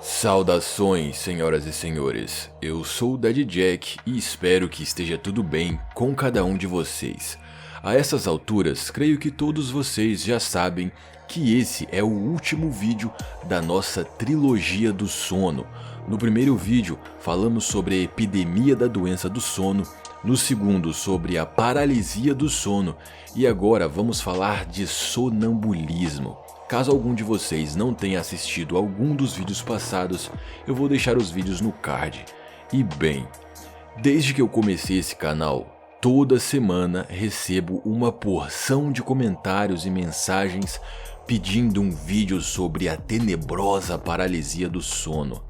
Saudações, senhoras e senhores. Eu sou o Daddy Jack e espero que esteja tudo bem com cada um de vocês. A essas alturas, creio que todos vocês já sabem que esse é o último vídeo da nossa trilogia do sono. No primeiro vídeo, falamos sobre a epidemia da doença do sono, no segundo, sobre a paralisia do sono, e agora vamos falar de sonambulismo. Caso algum de vocês não tenha assistido algum dos vídeos passados, eu vou deixar os vídeos no card. E bem, desde que eu comecei esse canal, toda semana recebo uma porção de comentários e mensagens pedindo um vídeo sobre a tenebrosa paralisia do sono.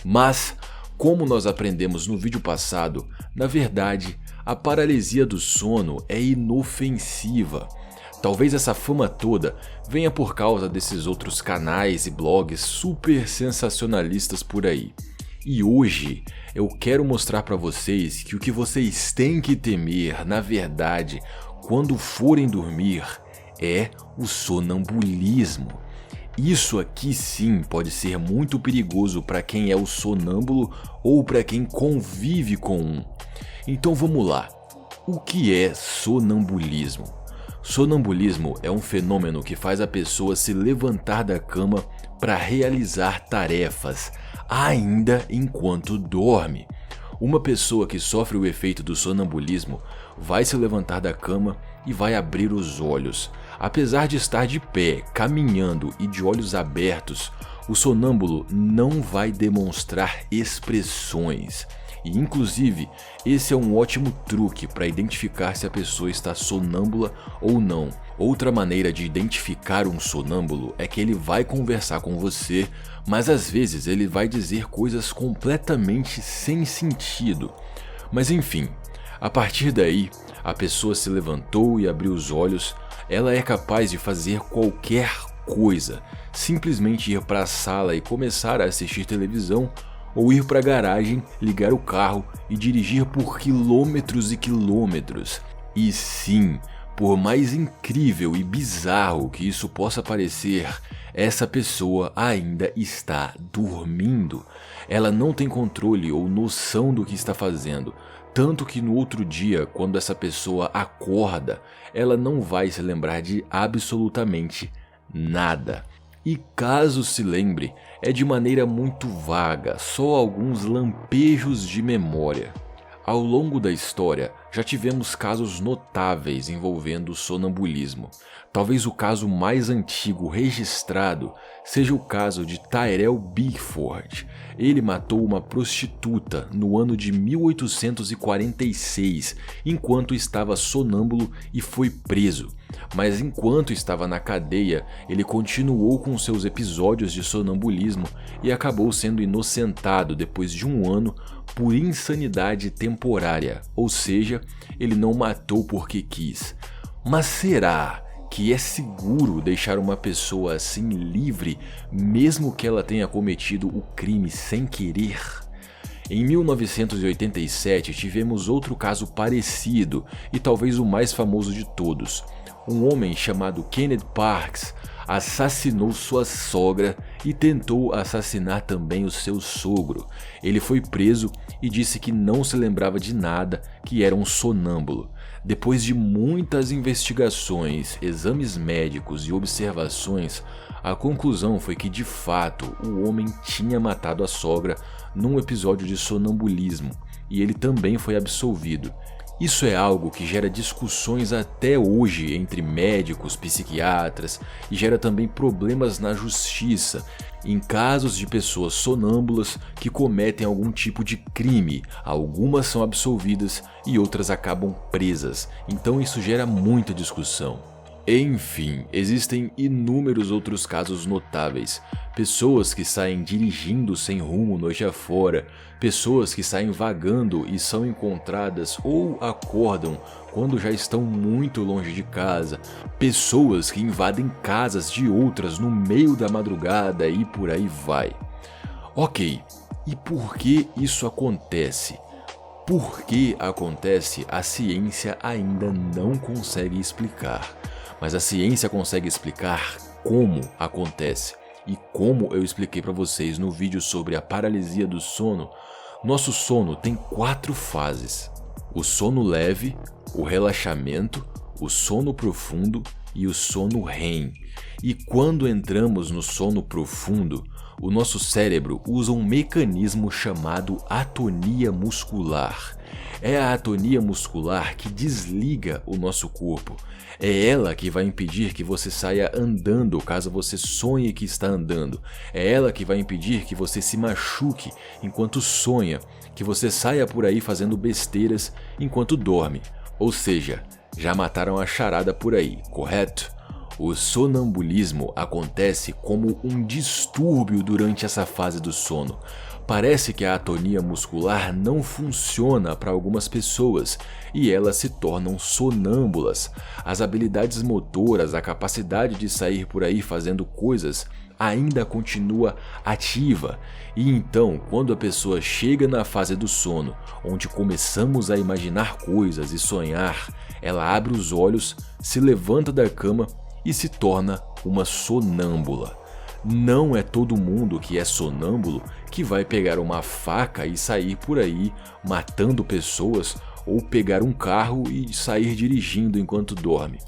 Mas, como nós aprendemos no vídeo passado, na verdade, a paralisia do sono é inofensiva. Talvez essa fama toda venha por causa desses outros canais e blogs super sensacionalistas por aí. E hoje eu quero mostrar para vocês que o que vocês têm que temer, na verdade, quando forem dormir, é o sonambulismo. Isso aqui sim pode ser muito perigoso para quem é o sonâmbulo ou para quem convive com um. Então vamos lá. O que é sonambulismo? Sonambulismo é um fenômeno que faz a pessoa se levantar da cama para realizar tarefas, ainda enquanto dorme. Uma pessoa que sofre o efeito do sonambulismo vai se levantar da cama e vai abrir os olhos. Apesar de estar de pé, caminhando e de olhos abertos, o sonâmbulo não vai demonstrar expressões. E inclusive, esse é um ótimo truque para identificar se a pessoa está sonâmbula ou não. Outra maneira de identificar um sonâmbulo é que ele vai conversar com você, mas às vezes ele vai dizer coisas completamente sem sentido. Mas enfim, a partir daí, a pessoa se levantou e abriu os olhos, ela é capaz de fazer qualquer coisa, simplesmente ir para a sala e começar a assistir televisão, ou ir para a garagem, ligar o carro e dirigir por quilômetros e quilômetros. E sim, por mais incrível e bizarro que isso possa parecer, essa pessoa ainda está dormindo. Ela não tem controle ou noção do que está fazendo, tanto que no outro dia, quando essa pessoa acorda, ela não vai se lembrar de absolutamente nada. E caso se lembre, é de maneira muito vaga, só alguns lampejos de memória. Ao longo da história, já tivemos casos notáveis envolvendo o sonambulismo. Talvez o caso mais antigo registrado seja o caso de Tyrell Bickford. Ele matou uma prostituta no ano de 1846, enquanto estava sonâmbulo e foi preso. Mas enquanto estava na cadeia, ele continuou com seus episódios de sonambulismo e acabou sendo inocentado depois de um ano por insanidade temporária, ou seja, ele não matou porque quis. Mas será que é seguro deixar uma pessoa assim livre, mesmo que ela tenha cometido o crime sem querer? Em 1987 tivemos outro caso parecido e talvez o mais famoso de todos. Um homem chamado Kenneth Parks assassinou sua sogra e tentou assassinar também o seu sogro. Ele foi preso e disse que não se lembrava de nada, que era um sonâmbulo. Depois de muitas investigações, exames médicos e observações, a conclusão foi que de fato o homem tinha matado a sogra num episódio de sonambulismo e ele também foi absolvido. Isso é algo que gera discussões até hoje entre médicos, psiquiatras e gera também problemas na justiça em casos de pessoas sonâmbulas que cometem algum tipo de crime. Algumas são absolvidas e outras acabam presas, então isso gera muita discussão. Enfim, existem inúmeros outros casos notáveis. Pessoas que saem dirigindo sem rumo noite afora, pessoas que saem vagando e são encontradas ou acordam quando já estão muito longe de casa, pessoas que invadem casas de outras no meio da madrugada e por aí vai. Ok, e por que isso acontece? Por que acontece, a ciência ainda não consegue explicar. Mas a ciência consegue explicar como acontece. E como eu expliquei para vocês no vídeo sobre a paralisia do sono, nosso sono tem 4 fases: o sono leve, o relaxamento, o sono profundo e o sono REM. E quando entramos no sono profundo, o nosso cérebro usa um mecanismo chamado atonia muscular. É a atonia muscular que desliga o nosso corpo. É ela que vai impedir que você saia andando caso você sonhe que está andando. É ela que vai impedir que você se machuque enquanto sonha, que você saia por aí fazendo besteiras enquanto dorme. Ou seja, já mataram a charada por aí, correto? O sonambulismo acontece como um distúrbio durante essa fase do sono. Parece que a atonia muscular não funciona para algumas pessoas e elas se tornam sonâmbulas. As habilidades motoras, a capacidade de sair por aí fazendo coisas ainda continua ativa. E então, quando a pessoa chega na fase do sono, onde começamos a imaginar coisas e sonhar, ela abre os olhos, se levanta da cama e se torna uma sonâmbula. Não é todo mundo que é sonâmbulo que vai pegar uma faca e sair por aí matando pessoas ou pegar um carro e sair dirigindo enquanto dorme.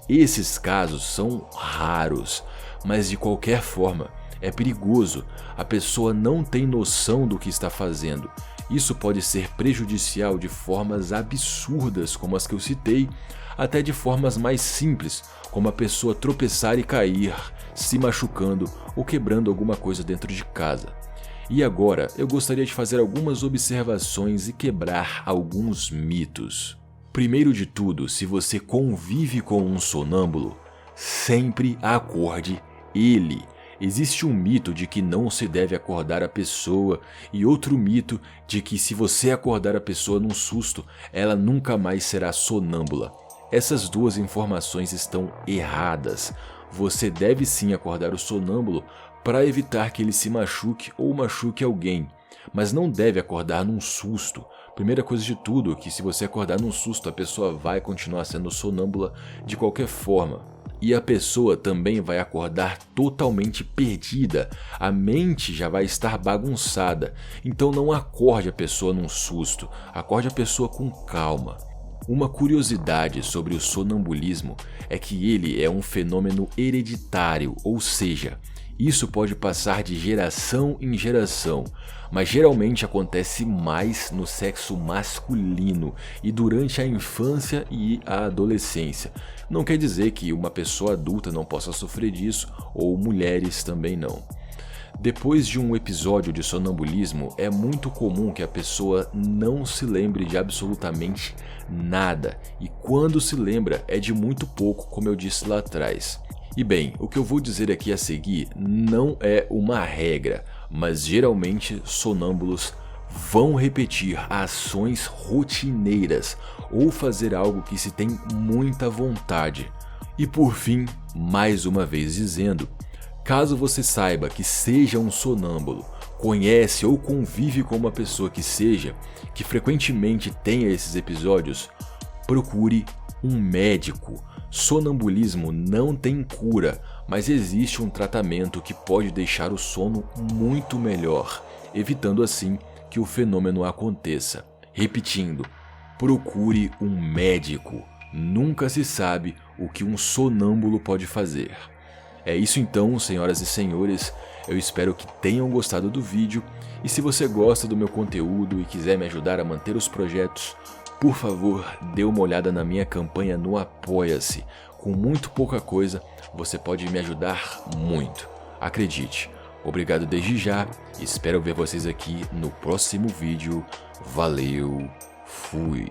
Esses casos são raros, mas de qualquer forma é perigoso. A pessoa não tem noção do que está fazendo. Isso pode ser prejudicial de formas absurdas como as que eu citei, até de formas mais simples, como a pessoa tropeçar e cair, se machucando ou quebrando alguma coisa dentro de casa. E agora eu gostaria de fazer algumas observações e quebrar alguns mitos. Primeiro de tudo, se você convive com um sonâmbulo, sempre acorde ele. Existe um mito de que não se deve acordar a pessoa e outro mito de que se você acordar a pessoa num susto, ela nunca mais será sonâmbula. Essas duas informações estão erradas. Você deve sim acordar o sonâmbulo para evitar que ele se machuque ou machuque alguém, mas não deve acordar num susto. Primeira coisa de tudo, que se você acordar num susto, a pessoa vai continuar sendo sonâmbula de qualquer forma. E a pessoa também vai acordar totalmente perdida, a mente já vai estar bagunçada. Então não acorde a pessoa num susto, acorde a pessoa com calma. Uma curiosidade sobre o sonambulismo é que ele é um fenômeno hereditário, ou seja, isso pode passar de geração em geração, mas geralmente acontece mais no sexo masculino e durante a infância e a adolescência. Não quer dizer que uma pessoa adulta não possa sofrer disso, ou mulheres também não. Depois de um episódio de sonambulismo, é muito comum que a pessoa não se lembre de absolutamente nada, e quando se lembra é de muito pouco, como eu disse lá atrás. E bem, o que eu vou dizer aqui a seguir não é uma regra, mas geralmente sonâmbulos vão repetir ações rotineiras ou fazer algo que se tem muita vontade. E por fim, mais uma vez dizendo, caso você saiba que seja um sonâmbulo, conhece ou convive com uma pessoa que seja, que frequentemente tenha esses episódios, procure um médico. Sonambulismo não tem cura, mas existe um tratamento que pode deixar o sono muito melhor, evitando assim que o fenômeno aconteça. Repetindo, procure um médico. Nunca se sabe o que um sonâmbulo pode fazer. É isso então, senhoras e senhores, eu espero que tenham gostado do vídeo, e se você gosta do meu conteúdo e quiser me ajudar a manter os projetos, por favor, dê uma olhada na minha campanha no Apoia-se. Com muito pouca coisa, você pode me ajudar muito. Acredite. Obrigado desde já, espero ver vocês aqui no próximo vídeo. Valeu, fui!